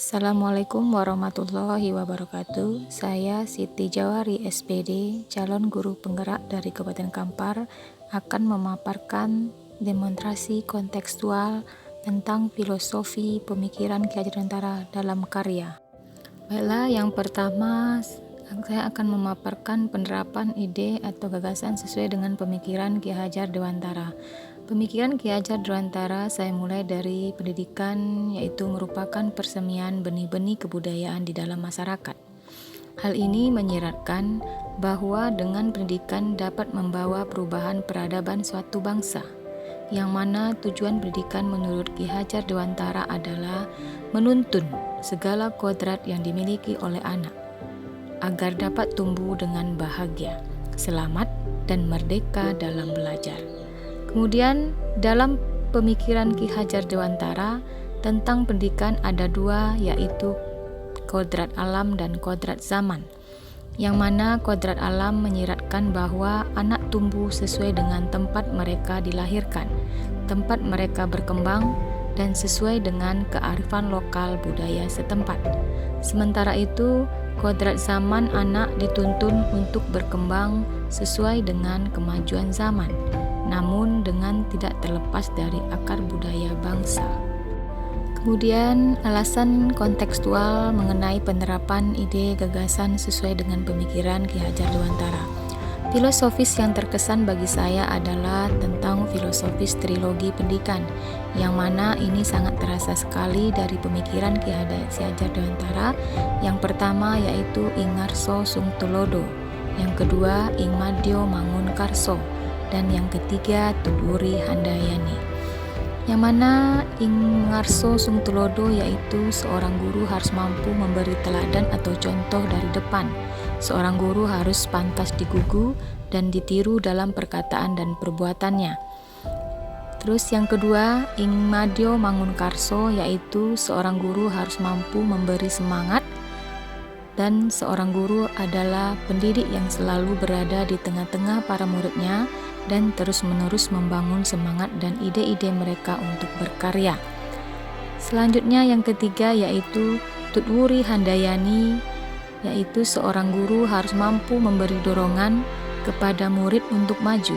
Assalamualaikum warahmatullahi wabarakatuh. Saya Siti Jawari SPD, calon guru penggerak dari Kabupaten Kampar, akan memaparkan demonstrasi kontekstual tentang filosofi pemikiran Ki Hajar Dewantara dalam karya. Baiklah, yang pertama saya akan memaparkan penerapan ide atau gagasan sesuai dengan pemikiran Ki Hajar Dewantara. Pemikiran Ki Hajar Dewantara saya mulai dari pendidikan, yaitu merupakan persemian benih-benih kebudayaan di dalam masyarakat. Hal ini menyiratkan bahwa dengan pendidikan dapat membawa perubahan peradaban suatu bangsa, yang mana tujuan pendidikan menurut Ki Hajar Dewantara adalah menuntun segala kodrat yang dimiliki oleh anak, agar dapat tumbuh dengan bahagia, selamat, dan merdeka dalam belajar. Kemudian dalam pemikiran Ki Hajar Dewantara tentang pendidikan ada dua, yaitu kodrat alam dan kodrat zaman, yang mana kodrat alam menyiratkan bahwa anak tumbuh sesuai dengan tempat mereka dilahirkan, tempat mereka berkembang, dan sesuai dengan kearifan lokal budaya setempat. Sementara itu, kodrat zaman anak dituntun untuk berkembang sesuai dengan kemajuan zaman, namun dengan tidak terlepas dari akar budaya bangsa. Kemudian, alasan kontekstual mengenai penerapan ide gagasan sesuai dengan pemikiran Ki Hajar Dewantara. Filosofis yang terkesan bagi saya adalah tentang filosofis trilogi pendidikan, yang mana ini sangat terasa sekali dari pemikiran Ki Hajar Dewantara. Yang pertama yaitu Ing Ngarso Sung Tulodo, yang kedua Ing Madyo Mangunkarso, dan yang ketiga Tuduri Handayani. Yang mana Ing Ngarso Sung Tulodo yaitu seorang guru harus mampu memberi teladan atau contoh dari depan. Seorang guru harus pantas digugu dan ditiru dalam perkataan dan perbuatannya. Terus yang kedua, Ing Madyo Mangunkarso yaitu seorang guru harus mampu memberi semangat, dan seorang guru adalah pendidik yang selalu berada di tengah-tengah para muridnya dan terus-menerus membangun semangat dan ide-ide mereka untuk berkarya. Selanjutnya yang ketiga yaitu Tuduri Handayani, yaitu seorang guru harus mampu memberi dorongan kepada murid untuk maju.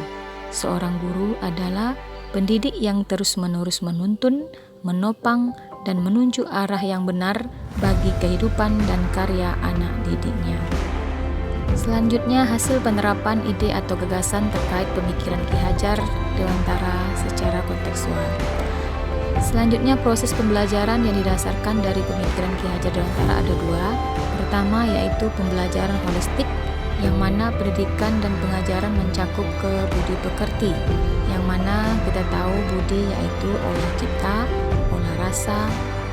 Seorang guru adalah pendidik yang terus-menerus menuntun, menopang, dan menunjuk arah yang benar bagi kehidupan dan karya anak didiknya. Selanjutnya, hasil penerapan ide atau gagasan terkait pemikiran Ki Hajar Dewantara secara kontekstual. Selanjutnya, proses pembelajaran yang didasarkan dari pemikiran Ki Hajar Dewantara ada dua. Pertama yaitu pembelajaran holistik, yang mana pendidikan dan pengajaran mencakup ke budi pekerti, yang mana kita tahu budi yaitu olah cipta, olah rasa,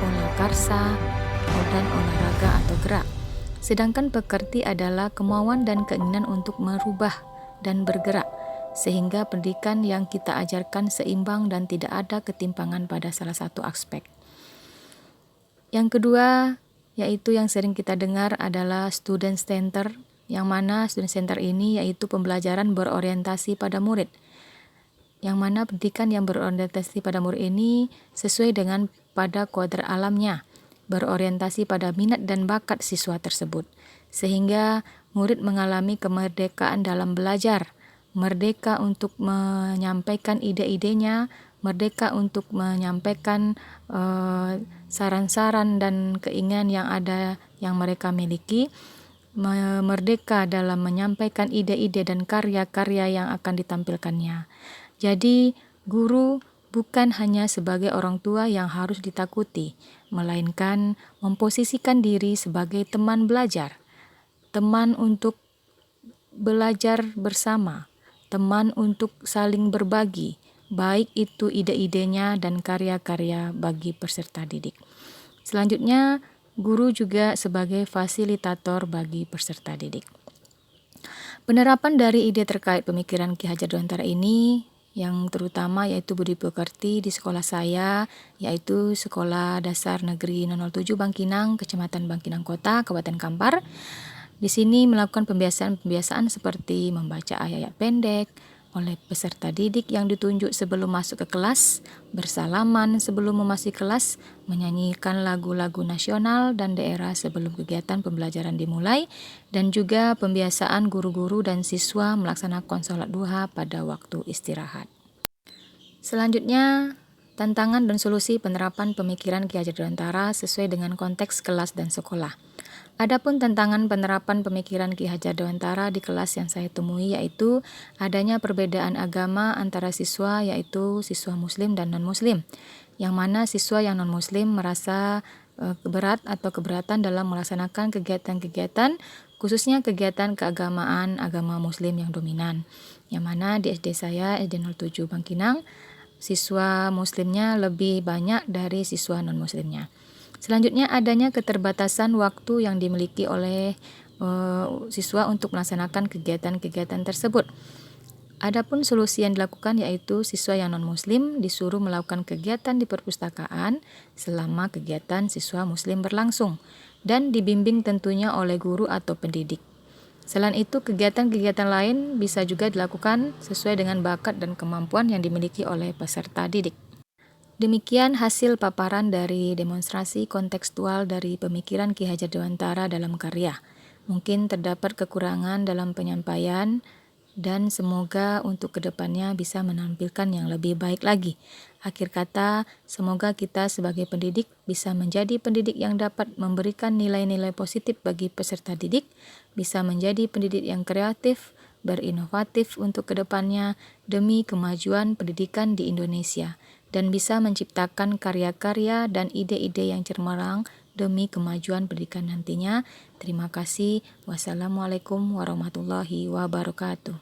olah karsa, dan olahraga atau gerak. Sedangkan pekerti adalah kemauan dan keinginan untuk merubah dan bergerak, sehingga pendidikan yang kita ajarkan seimbang dan tidak ada ketimpangan pada salah satu aspek. Yang kedua, yaitu yang sering kita dengar adalah student center, yang mana student center ini yaitu pembelajaran berorientasi pada murid, yang mana pendidikan yang berorientasi pada murid ini sesuai dengan pada kodrat alamnya, berorientasi pada minat dan bakat siswa tersebut, sehingga murid mengalami kemerdekaan dalam belajar, merdeka untuk menyampaikan ide-idenya, merdeka untuk menyampaikan saran-saran dan keinginan yang ada yang mereka miliki, merdeka dalam menyampaikan ide-ide dan karya-karya yang akan ditampilkannya. Jadi, guru bukan hanya sebagai orang tua yang harus ditakuti, melainkan memposisikan diri sebagai teman belajar, teman untuk belajar bersama, teman untuk saling berbagi, baik itu ide-idenya dan karya-karya bagi peserta didik. Selanjutnya, guru juga sebagai fasilitator bagi peserta didik. Penerapan dari ide terkait pemikiran Ki Hajar Dewantara ini yang terutama yaitu budi pekerti di sekolah saya, yaitu Sekolah Dasar Negeri 007 Bangkinang, Kecamatan Bangkinang Kota, Kabupaten Kampar. Di sini melakukan pembiasaan seperti membaca ayat-ayat pendek, oleh peserta didik yang ditunjuk sebelum masuk ke kelas, bersalaman sebelum memasuki kelas, menyanyikan lagu-lagu nasional dan daerah sebelum kegiatan pembelajaran dimulai, dan juga pembiasaan guru-guru dan siswa melaksanakan sholat duha pada waktu istirahat. Selanjutnya, tantangan dan solusi penerapan pemikiran Ki Hajar Dewantara sesuai dengan konteks kelas dan sekolah. Adapun tantangan penerapan pemikiran Ki Hajar Dewantara di kelas yang saya temui yaitu adanya perbedaan agama antara siswa, yaitu siswa muslim dan non-muslim, yang mana siswa yang non-muslim merasa berat atau keberatan dalam melaksanakan kegiatan-kegiatan, khususnya kegiatan keagamaan agama muslim yang dominan, yang mana di SD saya, SD 07 Bangkinang, siswa muslimnya lebih banyak dari siswa non-muslimnya. Selanjutnya, adanya keterbatasan waktu yang dimiliki oleh siswa untuk melaksanakan kegiatan-kegiatan tersebut. Adapun solusi yang dilakukan yaitu siswa yang non-muslim disuruh melakukan kegiatan di perpustakaan selama kegiatan siswa muslim berlangsung dan dibimbing tentunya oleh guru atau pendidik. Selain itu, kegiatan-kegiatan lain bisa juga dilakukan sesuai dengan bakat dan kemampuan yang dimiliki oleh peserta didik. Demikian hasil paparan dari demonstrasi kontekstual dari pemikiran Ki Hajar Dewantara dalam karya. Mungkin terdapat kekurangan dalam penyampaian dan semoga untuk kedepannya bisa menampilkan yang lebih baik lagi. Akhir kata, semoga kita sebagai pendidik bisa menjadi pendidik yang dapat memberikan nilai-nilai positif bagi peserta didik, bisa menjadi pendidik yang kreatif, berinovatif untuk kedepannya demi kemajuan pendidikan di Indonesia, dan bisa menciptakan karya-karya dan ide-ide yang cemerlang demi kemajuan pendidikan nantinya. Terima kasih. Wassalamualaikum warahmatullahi wabarakatuh.